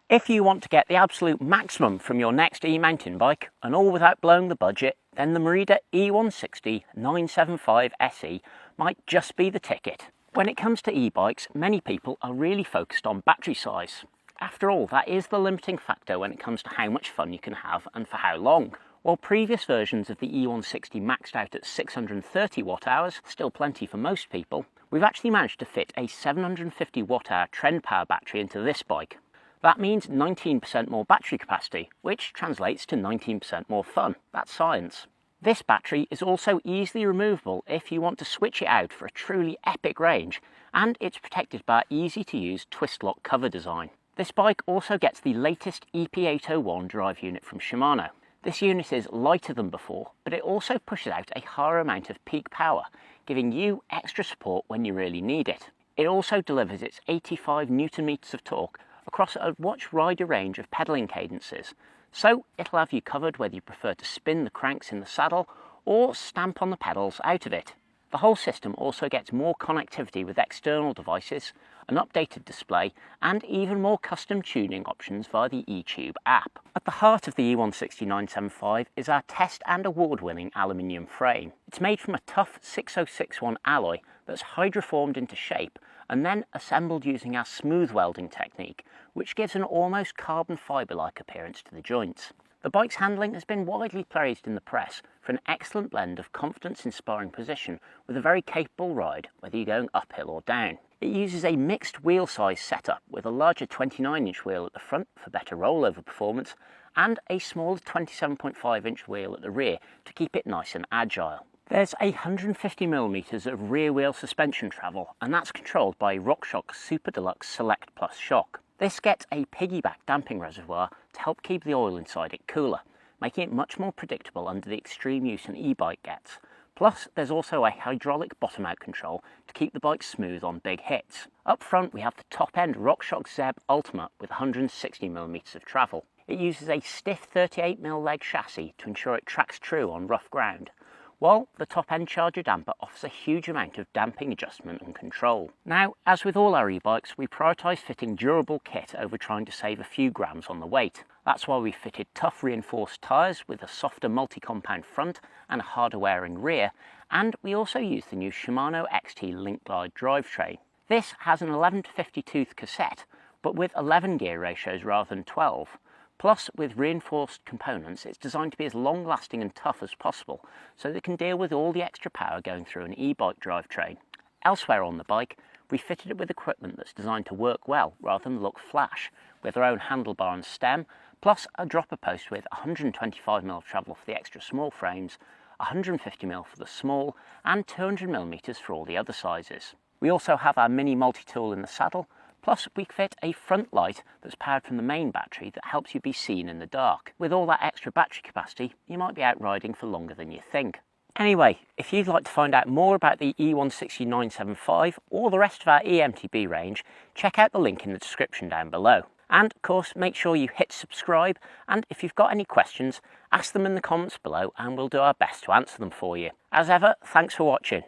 If you want to get the absolute maximum from your next e-mountain bike, and all without blowing the budget, then the Merida e원-식스티 975 SE might just be the ticket. When it comes to e-bikes, many people are really focused on battery size. After all, that is the limiting factor when it comes to how much fun you can have and for how long. While previous versions of the e원-식스티 maxed out at 630 watt-hours, still plenty for most people, we've actually managed to fit a 750 watt-hour trend power battery into this bike. That means 19% more battery capacity, which translates to 19% more fun. That's science. This battery is also easily removable if you want to switch it out for a truly epic range, and it's protected by an easy-to-use twist-lock cover design. This bike also gets the latest EP801 drive unit from Shimano. This unit is lighter than before, but it also pushes out a higher amount of peak power, giving you extra support when you really need it. It also delivers its 85 Nm of torque across a much wider range of pedalling cadences, so it'll have you covered whether you prefer to spin the cranks in the saddle or stamp on the pedals out of it. The whole system also gets more connectivity with external devices, an updated display, and even more custom tuning options via the eTube app. At the heart of the e원-식스티 975 is our test and award-winning aluminium frame. It's made from a tough 6061 alloy that's hydroformed into shape and then assembled using our smooth welding technique, which gives an almost carbon fibre-like appearance to the joints. The bike's handling has been widely praised in the press for an excellent blend of confidence-inspiring position with a very capable ride, whether you're going uphill or down. It uses a mixed wheel size setup with a larger 29-inch wheel at the front for better rollover performance and a smaller 27.5-inch wheel at the rear to keep it nice and agile. There's 150mm of rear wheel suspension travel, and that's controlled by Rockshox Super Deluxe Select Plus shock. This gets a piggyback damping reservoir to help keep the oil inside it cooler, making it much more predictable under the extreme use an e-bike gets. Plus, there's also a hydraulic bottom-out control to keep the bike smooth on big hits. Up front, we have the top-end Rockshox Zeb Ultimate with 160mm of travel. It uses a stiff 38mm leg chassis to ensure it tracks true on rough ground, while the top-end Charger damper offers a huge amount of damping adjustment and control. Now, as with all our e-bikes, we prioritise fitting durable kit over trying to save a few grams on the weight. That's why we fitted tough reinforced tyres with a softer multi-compound front and a harder wearing rear, and we also used the new Shimano XT Link Glide drivetrain. This has an 11 to 50 tooth cassette, but with 11 gear ratios rather than 12. Plus, with reinforced components, it's designed to be as long-lasting and tough as possible, so that it can deal with all the extra power going through an e-bike drivetrain. Elsewhere on the bike, we fitted it with equipment that's designed to work well rather than look flash, with our own handlebar and stem, plus a dropper post with 125mm of travel for the extra small frames, 150mm for the small, and 200mm for all the other sizes. We also have our mini multi-tool in the saddle, plus we fit a front light that's powered from the main battery that helps you be seen in the dark. With all that extra battery capacity, you might be out riding for longer than you think. Anyway, if you'd like to find out more about the e원-식스티 975 or the rest of our eMTB range, check out the link in the description down below. And of course, make sure you hit subscribe, and if you've got any questions, ask them in the comments below and we'll do our best to answer them for you. As ever, thanks for watching.